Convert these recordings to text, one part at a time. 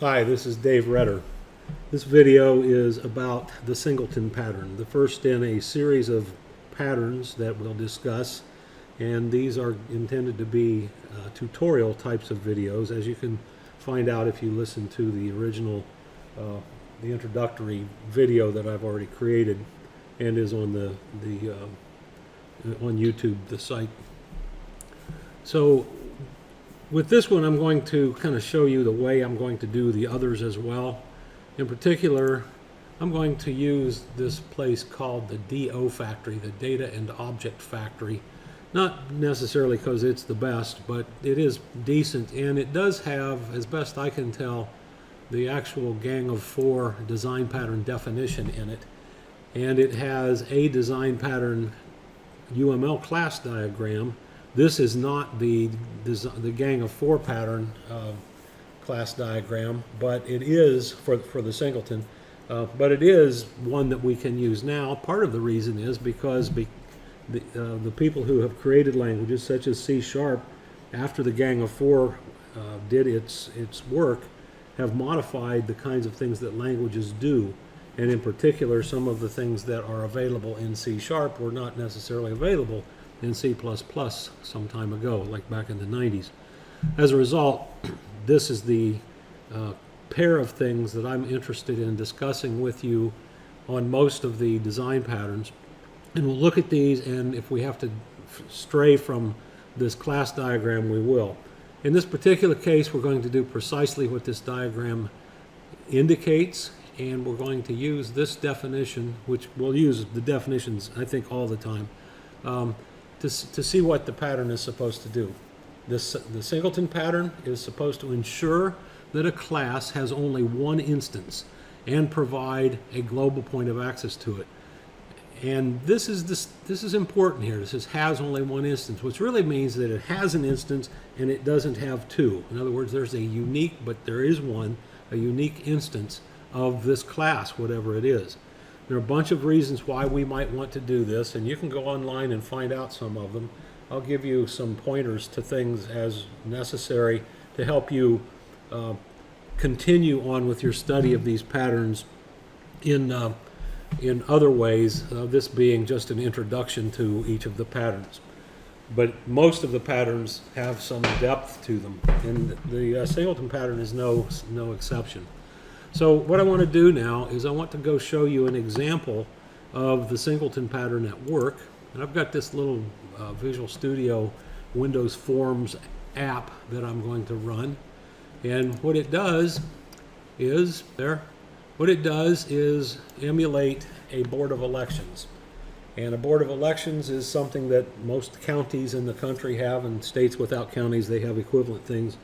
Hi, this is Dave Redder. This video is about the Singleton pattern, the first in a series of patterns that we'll discuss, and these are intended to be tutorial types of videos, as you can find out if you listen to the original, the introductory video that I've already created and is on on YouTube, the site. So with this one, I'm going to kind of show you the way I'm going to do the others as well. In particular, I'm going to use this place called the DO factory, the Data and Object Factory. Not necessarily because it's the best, but it is decent, and it does have, as best I can tell, the actual Gang of Four design pattern definition in it. And it has a design pattern UML class diagram. This is not the Gang of Four pattern class diagram, but it is for the Singleton. But it is one that we can use now. Part of the reason is because the people who have created languages such as C#, after the Gang of Four did its work, have modified the kinds of things that languages do. And in particular, some of the things that are available in C# were not necessarily available in C++ some time ago, like back in the 90s. As a result, this is the pair of things that I'm interested in discussing with you on most of the design patterns. And we'll look at these, and if we have to stray from this class diagram, we will. In this particular case, we're going to do precisely what this diagram indicates, and we're going to use this definition, which we'll use the definitions, I think, all the time, to see what the pattern is supposed to do. The Singleton pattern is supposed to ensure that a class has only one instance and provide a global point of access to it. And this is important here. This says has only one instance, which really means that it has an instance and it doesn't have two. In other words, there's a unique, but there is one, a unique instance of this class, whatever it is. There are a bunch of reasons why we might want to do this, and you can go online and find out some of them. I'll give you some pointers to things as necessary to help you continue on with your study of these patterns in other ways, this being just an introduction to each of the patterns. But most of the patterns have some depth to them, and the Singleton pattern is no exception. So what I want to do now is I want to go show you an example of the Singleton pattern at work. And I've got this little Visual Studio Windows Forms app that I'm going to run. And what it does is emulate a board of elections. And a board of elections is something that most counties in the country have, and states without counties, they have equivalent things.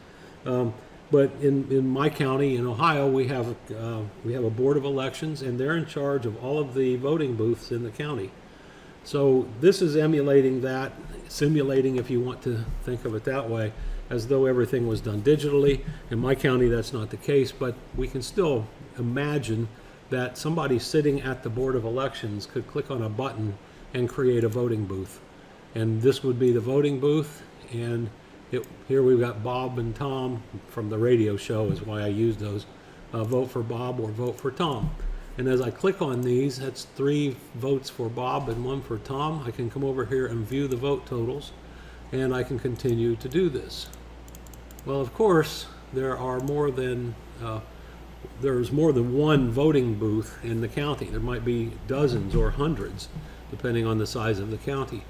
But in my county, in Ohio, we have a board of elections, and they're in charge of all of the voting booths in the county. So this is emulating that, simulating, if you want to think of it that way, as though everything was done digitally. In my county, that's not the case, but we can still imagine that somebody sitting at the board of elections could click on a button and create a voting booth. And this would be the voting booth, and here we've got Bob and Tom from the radio show is why I use those. Vote for Bob or vote for Tom. And as I click on these, that's 3 votes for Bob and 1 for Tom. I can come over here and view the vote totals, and I can continue to do this. Well, of course, there's more than one voting booth in the county. There might be dozens or hundreds, depending on the size of the county.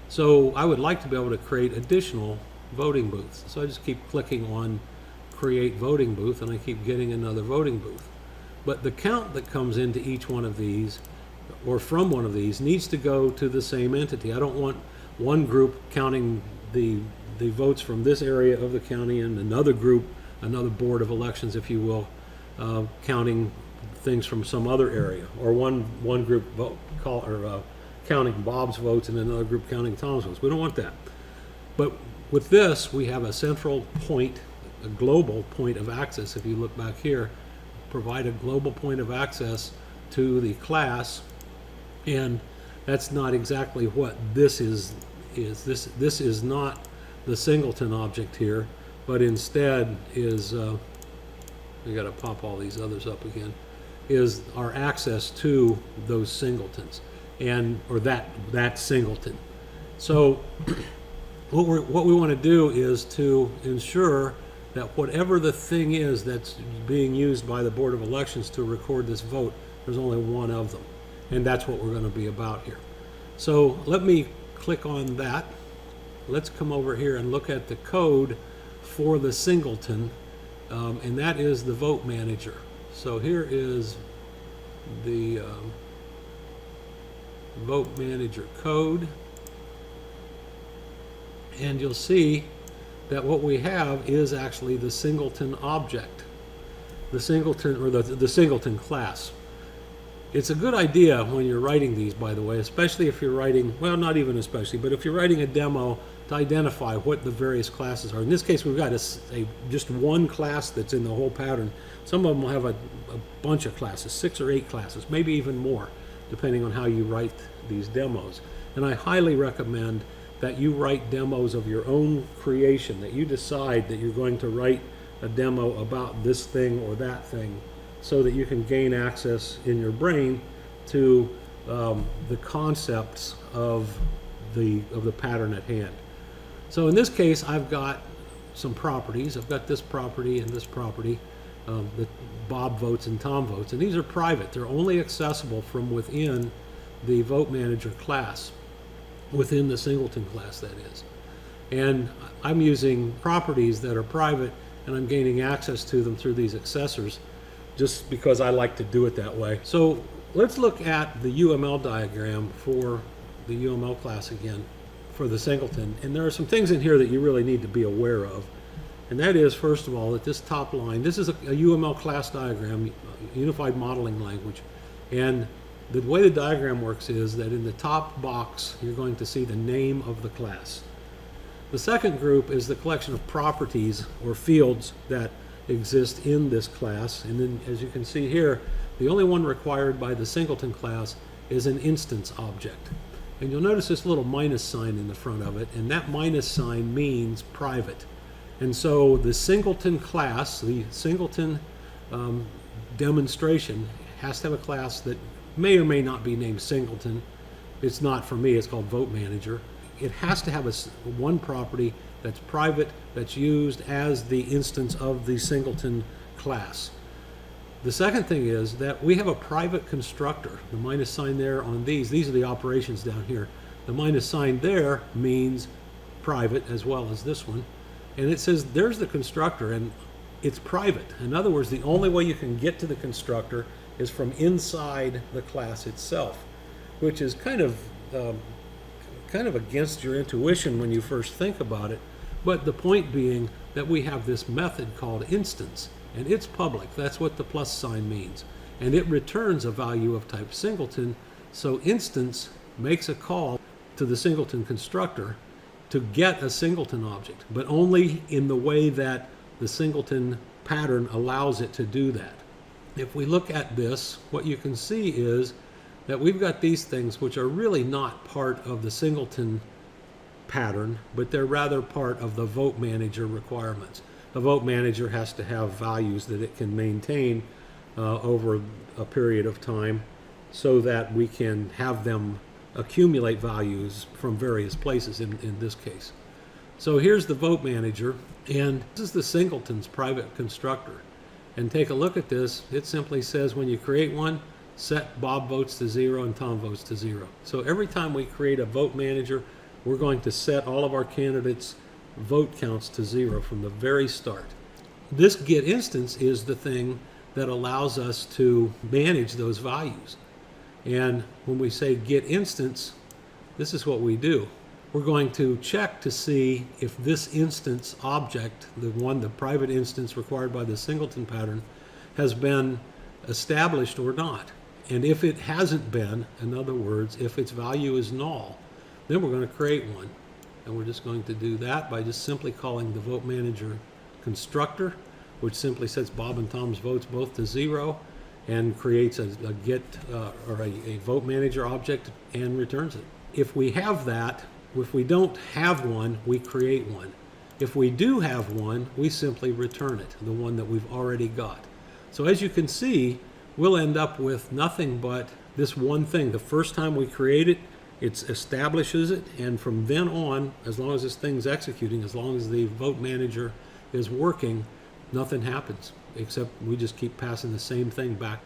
So I would like to be able to create additional voting booths. So I just keep clicking on create voting booth, and I keep getting another voting booth. But the count that comes into each one of these, or from one of these, needs to go to the same entity. I don't want one group counting the votes from this area of the county, and another group, another board of elections, if you will, counting things from some other area, or one group counting Bob's votes and another group counting Tom's votes. We don't want that. But with this, we have a central point, a global point of access. If you look back here, provide a global point of access to the class, and that's not exactly what this is. This is not the Singleton object here, but instead is we got to pop all these others up again, is our access to those singletons, or that singleton. So what we want to do is to ensure that whatever the thing is that's being used by the Board of Elections to record this vote, there's only one of them. And that's what we're going to be about here. So let me click on that. Let's come over here and look at the code for the singleton, and that is the vote manager. So here is the vote manager code, and you'll see that what we have is actually the singleton object, the singleton, or the singleton class. It's a good idea when you're writing these, by the way, especially if you're writing, well, not even especially, but if you're writing a demo, to identify what the various classes are. In this case, we've got just one class that's in the whole pattern. Some of them will have a bunch of classes, 6 or 8 classes, maybe even more, depending on how you write these demos. And I highly recommend that you write demos of your own creation, that you decide that you're going to write a demo about this thing or that thing, so that you can gain access in your brain to the concepts of the pattern at hand. So in this case, I've got some properties. I've got this property and this property, that Bob votes and Tom votes, and these are private. They're only accessible from within the vote manager class, within the singleton class, that is. And I'm using properties that are private, and I'm gaining access to them through these accessors, just because I like to do it that way. So let's look at the UML diagram for the UML class again, for the singleton. And there are some things in here that you really need to be aware of. And that is, first of all, that this top line, this is a UML class diagram, Unified Modeling Language. And the way the diagram works is that in the top box, you're going to see the name of the class. The second group is the collection of properties or fields that exist in this class. And then, as you can see here, the only one required by the singleton class is an instance object. And you'll notice this little minus sign in the front of it, and that minus sign means private. And so the singleton class, the singleton demonstration, has to have a class that may or may not be named singleton. It's not for me, it's called vote manager. It has to have one property that's private, that's used as the instance of the singleton class. The second thing is that we have a private constructor. The minus sign there on these are the operations down here. The minus sign there means private, as well as this one. And it says there's the constructor, and it's private. In other words, the only way you can get to the constructor is from inside the class itself, which is kind of against your intuition when you first think about it. But the point being that we have this method called instance, and it's public. That's what the plus sign means. And it returns a value of type singleton. So instance makes a call to the singleton constructor to get a singleton object, but only in the way that the singleton pattern allows it to do that. If we look at this, what you can see is that we've got these things which are really not part of the singleton pattern, but they're rather part of the vote manager requirements. The vote manager has to have values that it can maintain over a period of time, so that we can have them accumulate values from various places in this case. So here's the vote manager, and this is the singleton's private constructor. And take a look at this. It simply says when you create one, set Bob votes to 0 and Tom votes to 0. So every time we create a vote manager, we're going to set all of our candidates' vote counts to 0 from the very start. This get instance is the thing that allows us to manage those values. And when we say get instance, this is what we do. We're going to check to see if this instance object, the private instance required by the singleton pattern, has been established or not. And if it hasn't been, in other words, if its value is null, then we're going to create one. And we're just going to do that by just simply calling the vote manager constructor, which simply sets Bob and Tom's votes both to 0 and creates a get or a vote manager object and returns it. If we have that, if we don't have one, we create one. If we do have one, we simply return it, the one that we've already got. So as you can see, we'll end up with nothing but this one thing. The first time we create it, it establishes it, and from then on, as long as this thing's executing, as long as the vote manager is working, nothing happens, except we just keep passing the same thing back.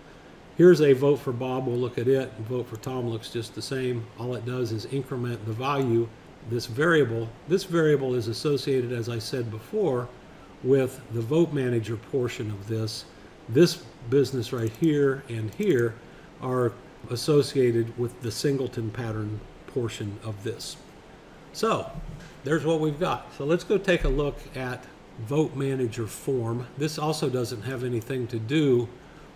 Here's a vote for Bob. We'll look at it. Vote for Tom looks just the same. All it does is increment the value. This variable is associated, as I said before, with the vote manager portion of this. This business right here and here are associated with the Singleton pattern portion of this. So there's what we've got. So let's go take a look at vote manager form. This also doesn't have anything to do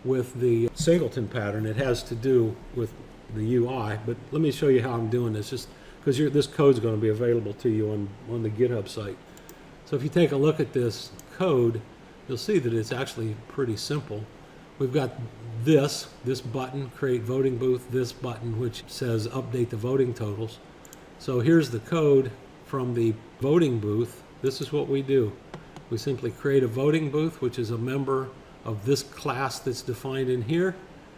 with the Singleton pattern. It has to do with the UI, but let me show you how I'm doing this, just because this code is going to be available to you on the GitHub site. So if you take a look at this code, you'll see that it's actually pretty simple. We've got this button, create voting booth, this button which says update the voting totals. So here's the code from the voting booth. This is what we do. We simply create a voting booth, which is a member of this class that's defined in here,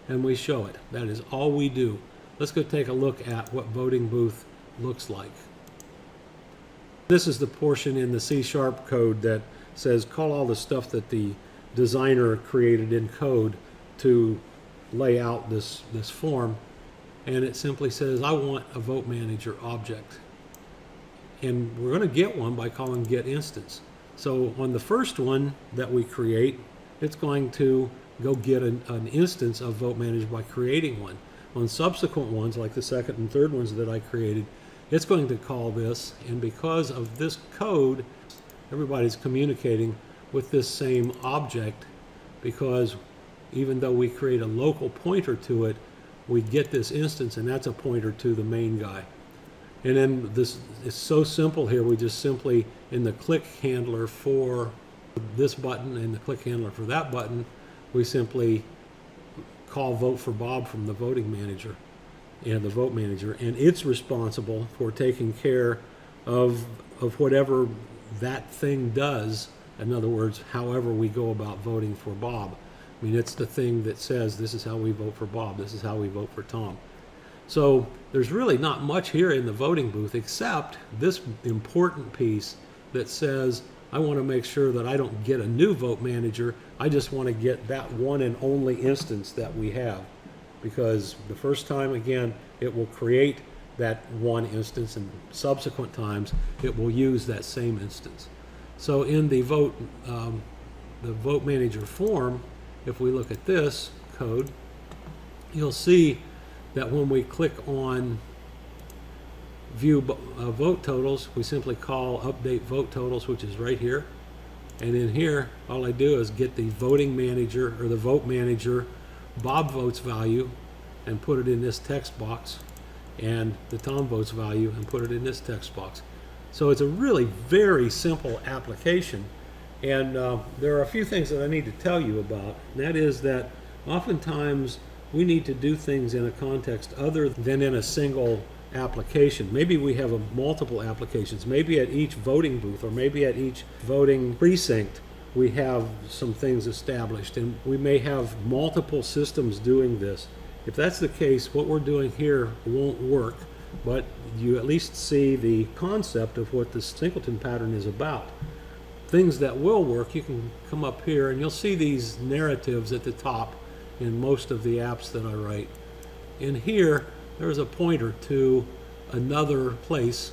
and we show it. That is all we do. Let's go take a look at what voting booth looks like. This is the portion in the C# code that says call all the stuff that the designer created in code to lay out this form, and it simply says I want a vote manager object, and we're going to get one by calling get instance. So on the first one that we create, it's going to go get an instance of vote manager by creating one. On subsequent ones, like the second and third ones that I created, it's going to call this, and because of this code, everybody's communicating with this same object, because even though we create a local pointer to it, we get this instance, and that's a pointer to the main guy. And then this is so simple here, we just simply, in the click handler for this button and the click handler for that button, we simply call vote for Bob from the voting manager and the vote manager, and it's responsible for taking care of whatever that thing does. In other words, however we go about voting for Bob. I mean, it's the thing that says this is how we vote for Bob, this is how we vote for Tom. So there's really not much here in the voting booth except this important piece that says I want to make sure that I don't get a new vote manager. I just want to get that one and only instance that we have, because the first time, again, it will create that one instance, and subsequent times it will use that same instance. So in the vote manager form, if we look at this code, you'll see that when we click on view vote totals, we simply call update vote totals, which is right here. And in here, all I do is get the voting manager or the vote manager Bob votes value and put it in this text box, and the Tom votes value and put it in this text box. So it's a really very simple application. And there are a few things that I need to tell you about. And that is that oftentimes we need to do things in a context other than in a single application. Maybe we have multiple applications. Maybe at each voting booth or maybe at each voting precinct we have some things established, and we may have multiple systems doing this. If that's the case, what we're doing here won't work, but you at least see the concept of what the Singleton pattern is about. Things that will work, you can come up here and you'll see these narratives at the top in most of the apps that I write. In here, there's a pointer to another place,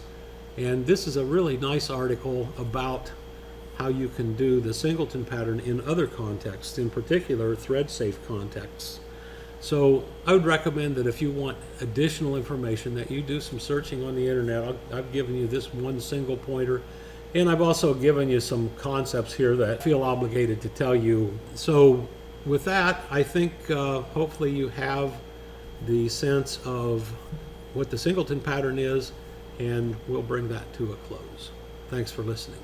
and this is a really nice article about how you can do the Singleton pattern in other contexts, in particular thread-safe contexts. So I would recommend that if you want additional information, that you do some searching on the internet. I've given you this one single pointer, and I've also given you some concepts here that I feel obligated to tell you. So with that, I think hopefully you have the sense of what the Singleton pattern is, and we'll bring that to a close. Thanks for listening.